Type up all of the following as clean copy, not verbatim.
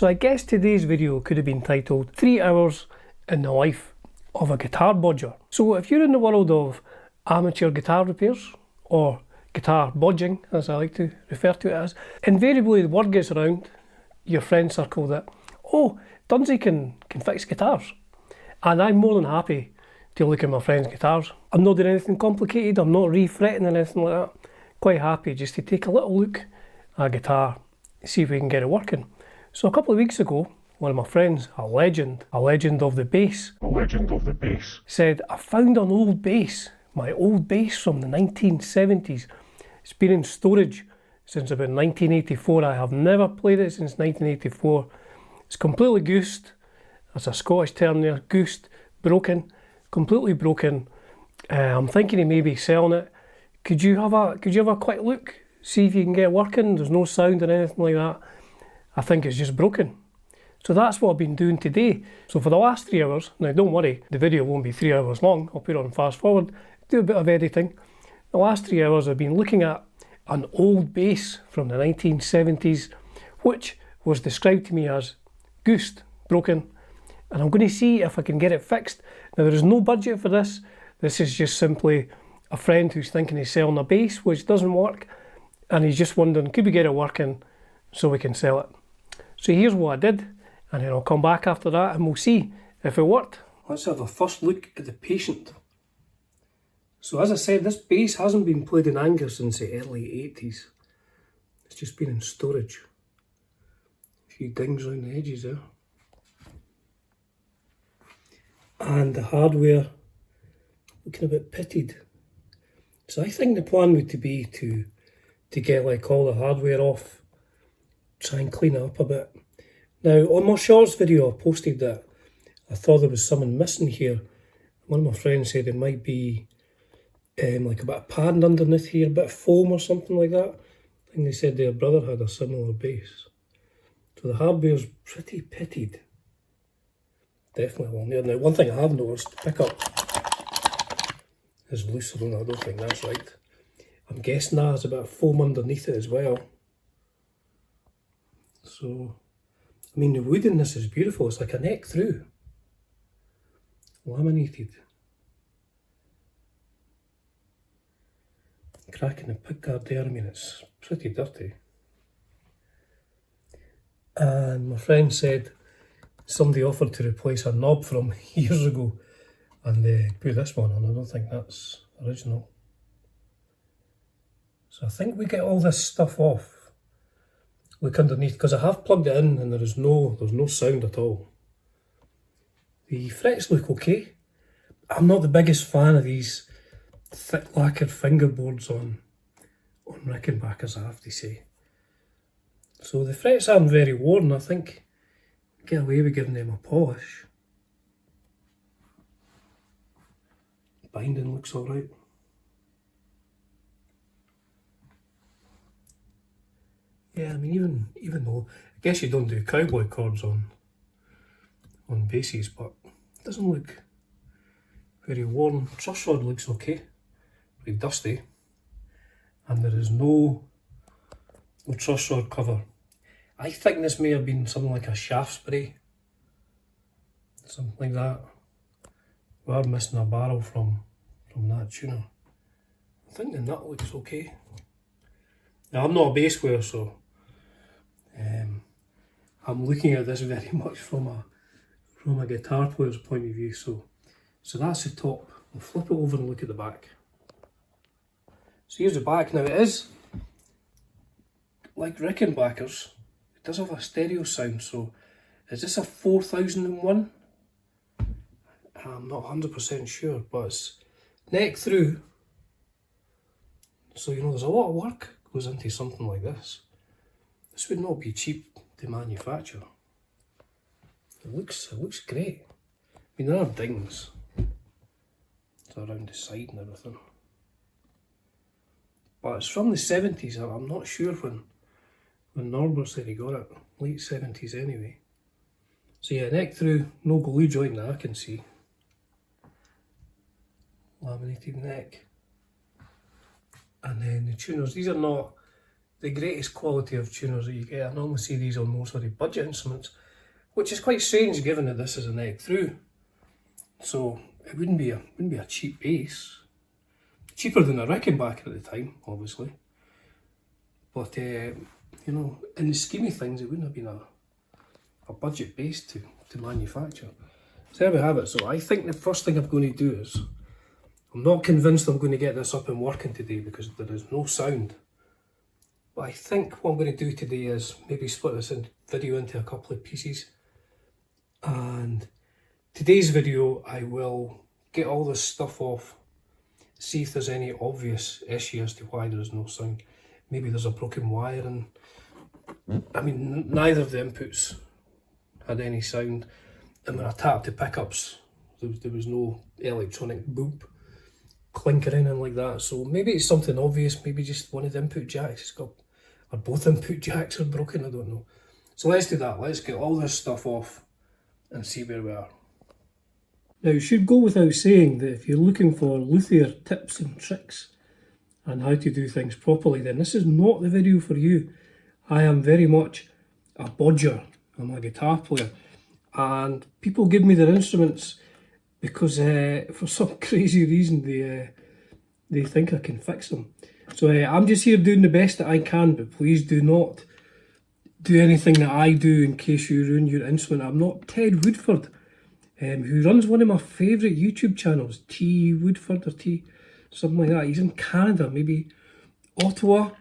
So I guess today's video could have been titled 3 hours in the life of a guitar bodger. So if you're in the world of amateur guitar repairs, or guitar bodging as I like to refer to it as, invariably the word gets around your friend circle that, oh, Dunsy can fix guitars. And I'm more than happy to look at my friend's guitars. I'm not doing anything complicated, I'm not refretting or anything like that. Quite happy just to take a little look at a guitar, see if we can get it working. So a couple of weeks ago, one of my friends, a legend of the bass, said, I found an old bass, my old bass from the 1970s. It's been in storage since about 1984. I have never played it since 1984. It's completely goosed. That's a Scottish term there, goosed, broken, completely broken. I'm thinking of maybe selling it. Could you have a quick look? See if you can get it working. There's no sound or anything like that. I think it's just broken. So that's what I've been doing today. So for the last 3 hours, now don't worry, the video won't be 3 hours long. I'll put it on fast forward, do a bit of editing. The last 3 hours I've been looking at an old bass from the 1970s, which was described to me as goosed, broken, and I'm going to see if I can get it fixed. Now there is no budget for this. This is just simply a friend who's thinking of selling a bass which doesn't work, and he's just wondering, could we get it working so we can sell it? So here's what I did, and then I'll come back after that and we'll see if it worked. Let's have a first look at the patient. So as I said, this bass hasn't been played in anger since the early 80s. It's just been in storage. A few dings around the edges there. And the hardware looking a bit pitted. So I think the plan would be to get like all the hardware off, try and clean it up a bit. Now on my shorts video I posted that I thought there was something missing here. One of my friends said it might be like a bit of padding underneath here, a bit of foam or something like that. I think they said their brother had a similar bass. So the hardware's pretty pitted. Definitely along there. Now one thing I have noticed, the pickup is looser than I don't think that's right. I'm guessing that has a bit of foam underneath it as well. So, I mean the wood in this is beautiful, it's like a neck through. Laminated. Cracking the pickguard there, I mean it's pretty dirty. And my friend said somebody offered to replace a knob from years ago and they put this one on. I don't think that's original. So I think we get all this stuff off. Look underneath, because I have plugged it in and there's no sound at all. The frets look okay. I'm not the biggest fan of these thick lacquered fingerboards on Rickenbackers, I have to say. So the frets aren't very worn. I think get away with giving them a polish. Binding looks alright. Yeah, I mean even though I guess you don't do cowboy chords on basses, but it doesn't look very worn. Truss rod looks okay, pretty dusty, and there is no truss rod cover. I think this may have been something like a shaft spray, something like that. We are missing a barrel from that tuner. I think the nut looks okay. Now I'm not a bass player, so I'm looking at this very much from a guitar player's point of view. So that's the top. I'll flip it over and look at the back. So here's the back. Now it is like Rickenbackers. It does have a stereo sound. So is this a 4001? I'm not 100% sure, but it's neck through. So you know there's a lot of work goes into something like this. This would not be cheap to manufacture. It looks great. I mean there are dings around the side and everything. But it's from the 70s, I'm not sure when Norbert said he got it. Late 70s anyway. So yeah, neck through, no glue joint that I can see. Laminated neck. And then the tuners, these are not the greatest quality of tuners that you get. I normally see these on most sort of budget instruments, which is quite strange given that this is an egg through. So it wouldn't be a cheap bass. Cheaper than a Rickenbacker at the time, obviously. But you know, in the scheme of things, it wouldn't have been a budget bass to manufacture. So there we have it. So I think the first thing I'm going to do is, I'm not convinced I'm going to get this up and working today because there is no sound. But I think what I'm going to do today is maybe split this video into a couple of pieces. And today's video, I will get all this stuff off, see if there's any obvious issue as to why there is no sound. Maybe there's a broken wire, and I mean, neither of the inputs had any sound. And when I tapped the pickups, there was no electronic boop, clink or anything like that. So maybe it's something obvious, maybe just one of the input jacks or both input jacks are broken, I don't know. So let's do that. Let's get all this stuff off and see where we are. Now, it should go without saying that if you're looking for luthier tips and tricks and how to do things properly, then this is not the video for you. I am very much a bodger. I'm a guitar player, and people give me their instruments because for some crazy reason they think I can fix them. So I'm just here doing the best that I can, but please do not do anything that I do in case you ruin your instrument. I'm not Ted Woodford, who runs one of my favourite YouTube channels, T Woodford or T something like that. He's in Canada, maybe Ottawa,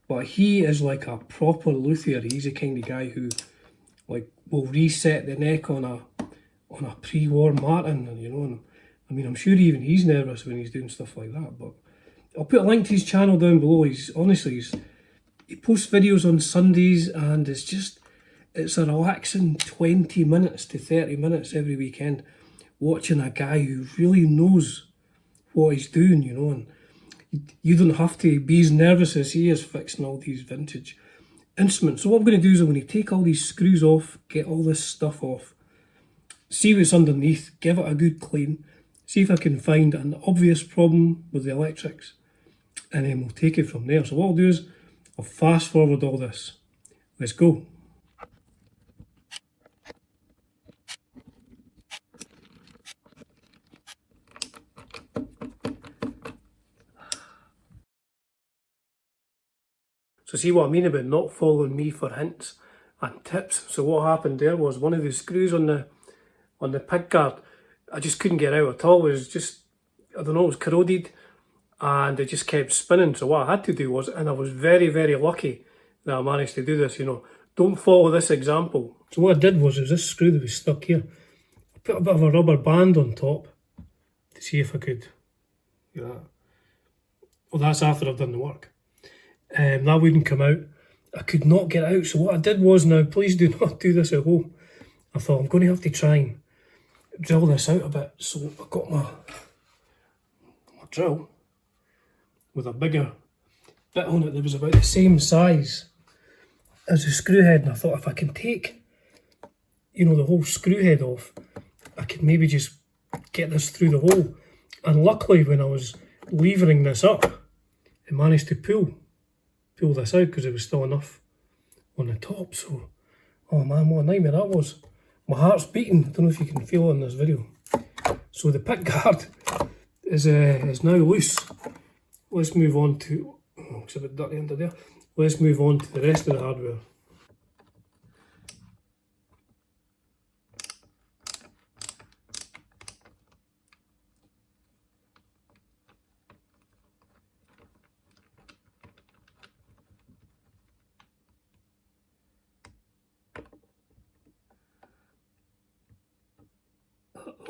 but he is like a proper luthier. He's the kind of guy who like will reset the neck on a pre-war Martin, and you know, and I mean, I'm sure even he's nervous when he's doing stuff like that. But I'll put a link to his channel down below. He posts videos on Sundays, and it's a relaxing 20 minutes to 30 minutes every weekend watching a guy who really knows what he's doing, you know, and you don't have to be as nervous as he is fixing all these vintage instruments. So what I'm going to do is I'm going to take all these screws off, get all this stuff off, see what's underneath, give it a good clean, see if I can find an obvious problem with the electrics, and then we'll take it from there. So what I'll do is I'll fast forward all this. Let's go. So see what I mean about not following me for hints and tips. So what happened there was one of the screws on the pig guard, I just couldn't get out at all. It was just, I don't know, it was corroded and it just kept spinning. So what I had to do was, and I was very, very lucky that I managed to do this, you know, don't follow this example. So what I did was, this screw that was stuck here, I put a bit of a rubber band on top to see if I could, you know, well, that's after I've done the work. That wouldn't come out. I could not get out. So what I did was, now please do not do this at home. I thought I'm going to have to try and drill this out a bit. So I got my drill with a bigger bit on it that was about the same size as the screw head, and I thought if I can take, you know, the whole screw head off, I could maybe just get this through the hole. And luckily when I was levering this up, it managed to pull this out because there was still enough on the top. So, oh man, what a nightmare that was. My heart's beating. I don't know if you can feel it in this video. So the pick guard is now loose. Let's move on to, oh, it's a bit dirty under there. Let's move on to the rest of the hardware.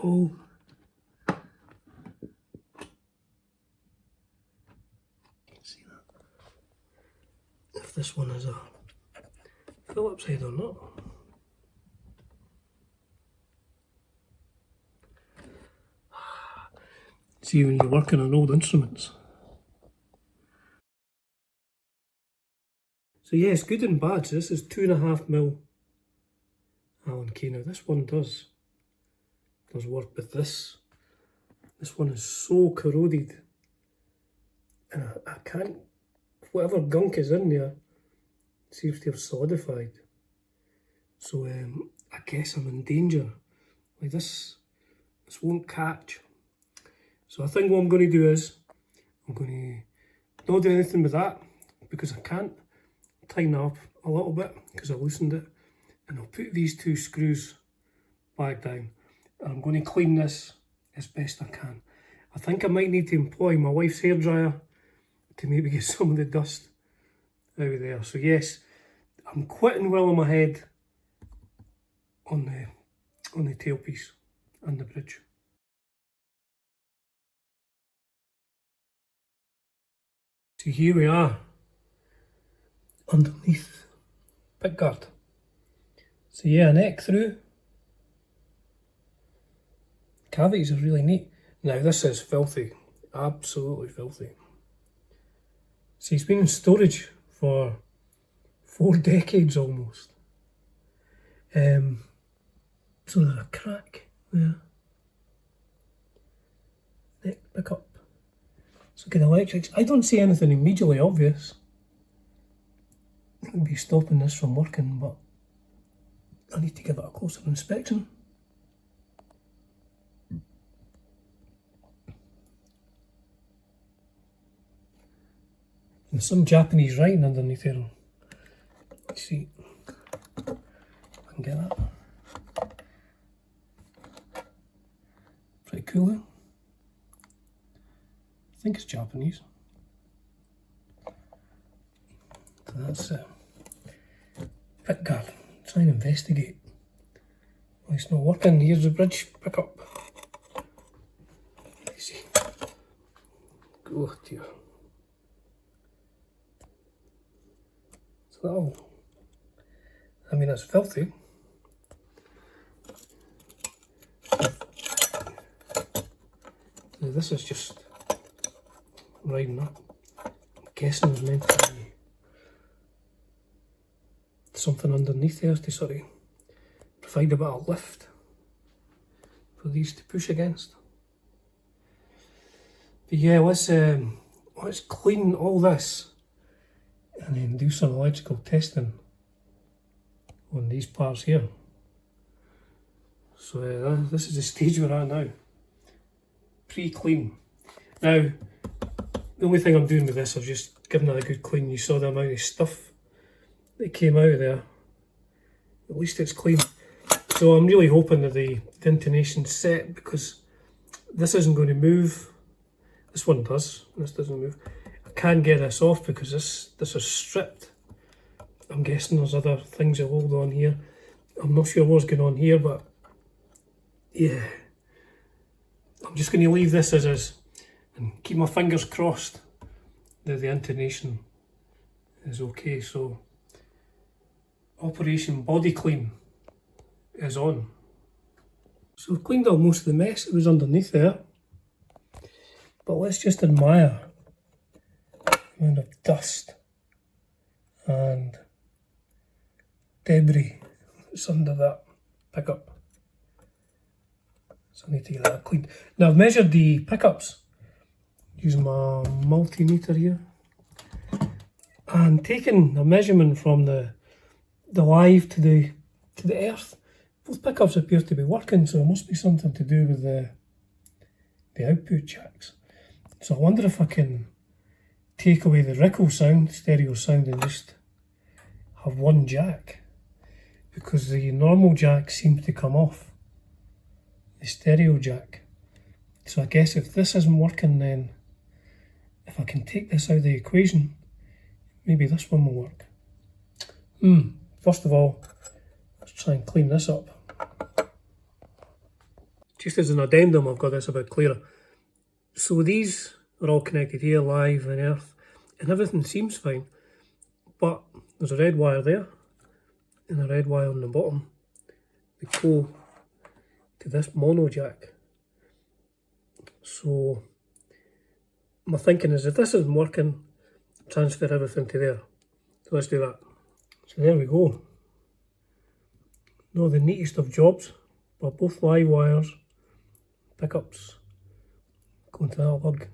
Oh, see that? If this one is a Phillips head or not. See, when you're working on old instruments. So yes, good and bad. So this is 2.5mm Allen key. Now this one does work, but this one is so corroded, and I can't, whatever gunk is in there, seems to have solidified. So I guess I'm in danger. Like this won't catch. So I think what I'm going to do is, I'm going to not do anything with that, because I can't tighten it up a little bit, because I loosened it. And I'll put these 2 screws back down. And I'm going to clean this as best I can. I think I might need to employ my wife's hairdryer to maybe get some of the dust out of there. So yes, I'm quitting well in my head on the tailpiece and the bridge. So here we are, underneath pickguard. So yeah, neck through. Cavities are really neat. Now this is filthy, absolutely filthy. See, it's been in storage for 4 decades almost. So there's a crack there. Neck pick up. So get electrics. I don't see anything immediately obvious that would be stopping this from working, but I need to give it a closer inspection. There's some Japanese writing underneath here. Let's see if I can get that. Pretty cool, eh? I think it's Japanese. So that's pickguard. Try and investigate. Well, it's not working. Here's the bridge pickup. Let's see. Oh dear. So I mean, it's filthy. This is just riding up. I'm guessing there's meant to be something underneath there to sort of provide a bit of lift for these to push against. But yeah, let's clean all this and then do some electrical testing on these parts here. So this is the stage we're at now. Pre-clean. Now, the only thing I'm doing with this, I've just given it a good clean. You saw the amount of stuff that came out of there. At least it's clean. So I'm really hoping that the intonation's set, because this isn't going to move. This one does, this doesn't move. I can't get this off because this is stripped. I'm guessing there's other things that hold on here. I'm not sure what's going on here, but yeah. I'm just going to leave this as is and keep my fingers crossed that the intonation is okay. So Operation Body Clean is on. So we've cleaned up most of the mess that was underneath there, but let's just admire the amount of dust and debris that's under that pickup. So I need to get that cleaned. Now I've measured the pickups using my multimeter here and taken a measurement from the live to the earth. Both pickups appear to be working, so it must be something to do with the output jacks. So I wonder if I can take away the Rickle sound, stereo sound, and just have one jack, because the normal jack seems to come off the stereo jack. So I guess if this isn't working, then if I can take this out of the equation, maybe this one will work. First of all, let's try and clean this up. Just as an addendum, I've got this a bit clearer. So these are all connected here, live and earth, and everything seems fine, but there's a red wire there and a red wire on the bottom. They go to this mono jack. So my thinking is, if this isn't working, transfer everything to there. So let's do that. So there we go. Not the neatest of jobs, but both live wires, pickups, going to that lug,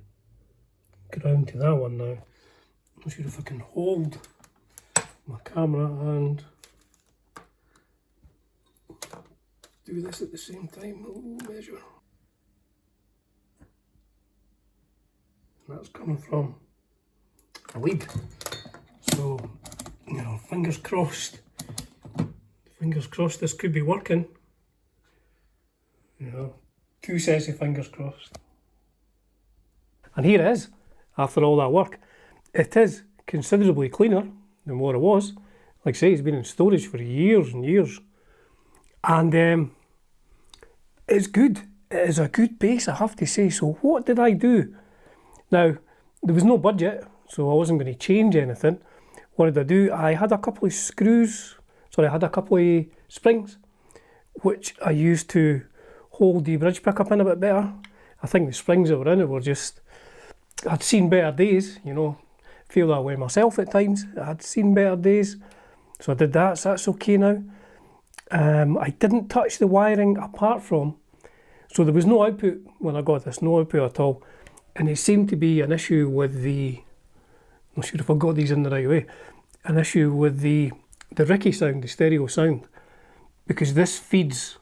ground to that one now. I'm not sure if I can hold my camera and do this at the same time. Measure. And that's coming from a lead. So, you know, fingers crossed this could be working. You know, 2 sets of fingers crossed. And here it is, after all that work. It is considerably cleaner than what it was. Like I say, it's been in storage for years and years. And it's good. It is a good base, I have to say. So what did I do? Now, there was no budget, so I wasn't going to change anything. What did I do? I had a couple of springs, which I used to hold the bridge pickup in a bit better. I think the springs that were in it were just, I'd seen better days, you know, feel that way myself at times. I'd seen better days, so I did that, so that's okay now. I didn't touch the wiring apart from, so there was no output when I got this, no output at all. And it seemed to be an issue with the, I'm not sure if I got these in the right way, an issue with the Ricky sound, the stereo sound, because this feeds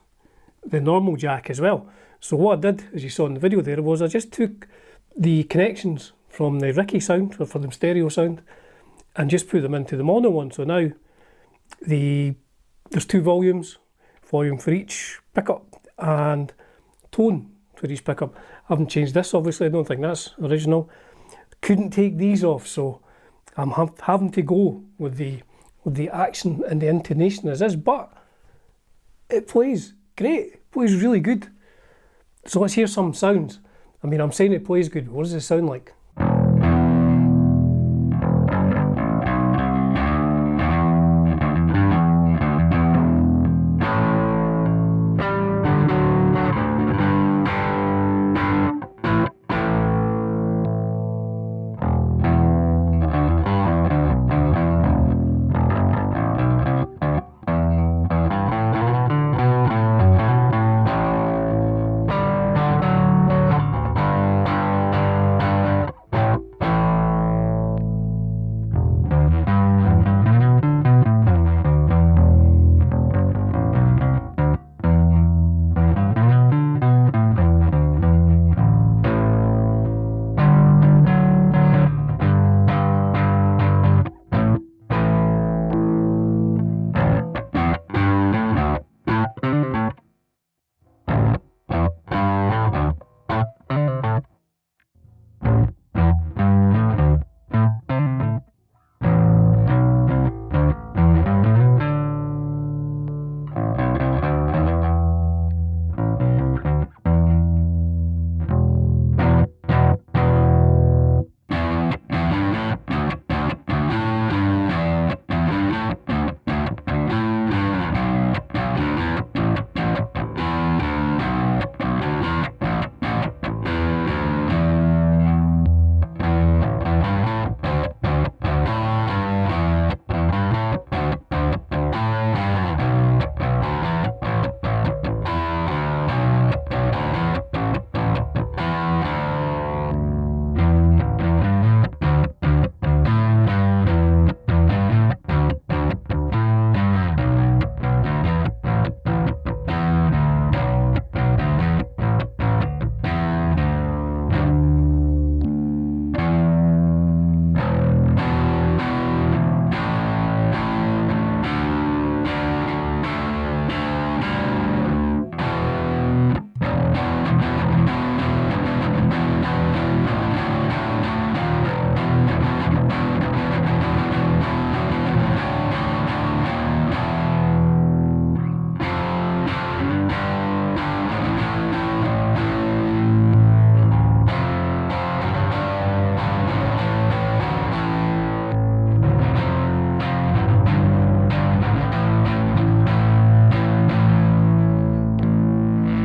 the normal jack as well. So what I did, as you saw in the video there, was I just took the connections from the Ricky sound, or for the stereo sound, and just put them into the mono one. So now there's 2 volumes, volume for each pickup and tone for each pickup. I haven't changed this, obviously, I don't think that's original. Couldn't take these off, so I'm having to go with the action and the intonation as is, but it plays great, it plays really good. So let's hear some sounds. I mean, I'm saying it plays good, but what does it sound like?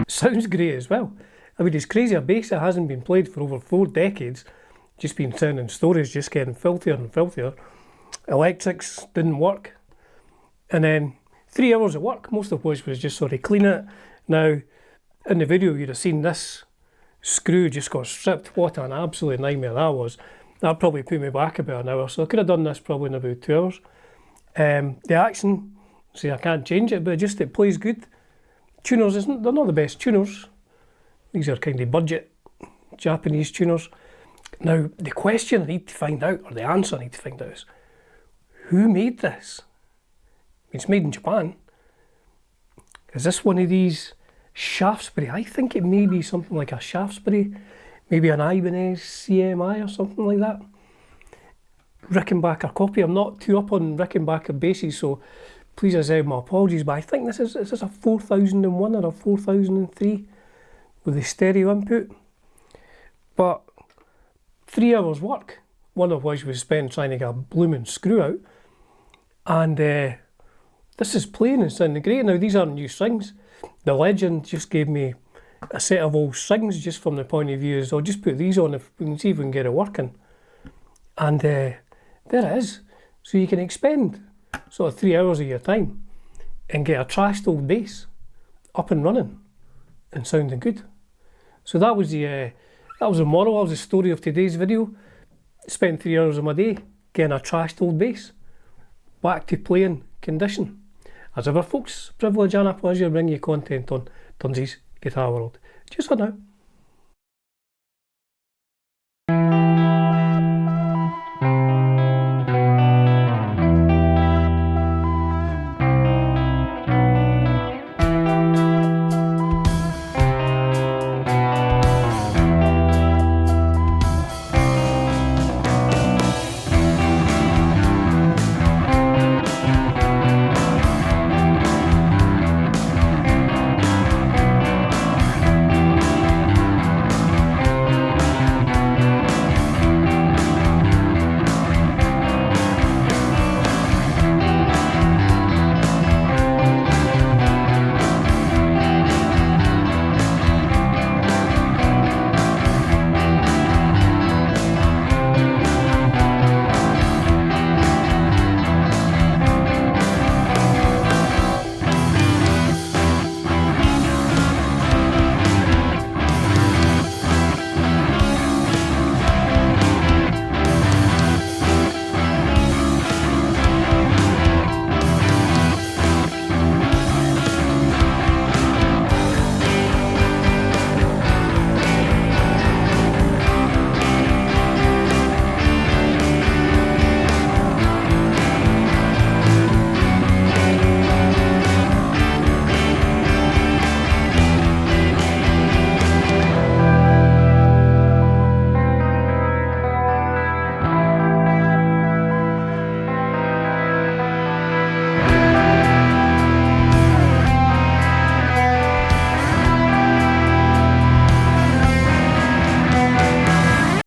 Sounds great as well. I mean, it's crazy, a bass that hasn't been played for over 4 decades, just been sitting in storage, just getting filthier and filthier. Electrics didn't work. And then 3 hours of work, most of which was just sort of clean it. Now, in the video you'd have seen this screw just got stripped. What an absolute nightmare that was. That probably put me back about an hour, so I could have done this probably in about 2 hours. The action, see, I can't change it, but it plays good. Tuners, they're not the best tuners. These are kind of budget Japanese tuners. Now, the question I need to find out, or the answer I need to find out is, who made this? It's made in Japan. Is this one of these Shaftesbury? I think it may be something like a Shaftesbury, maybe an Ibanez CMI or something like that. Rickenbacker copy. I'm not too up on Rickenbacker bases, so please accept my apologies, but I think this is a 4001 or a 4003 with the stereo input. But 3 hours work, one of which was spent trying to get a blooming screw out, and this is playing and sounding great. Now, these aren't new strings. The Legend just gave me a set of old strings, just from the point of view is I'll just put these on if we can see if we can get it working. And there it is. So you can expend sort of 3 hours of your time and get a trashed old bass up and running and sounding good. So that was the moral, that was the story of today's video. Spent 3 hours of my day getting a trashed old bass back to playing condition. As ever folks, privilege and a pleasure bringing you content on Dunsy's Guitar World. Cheers for now.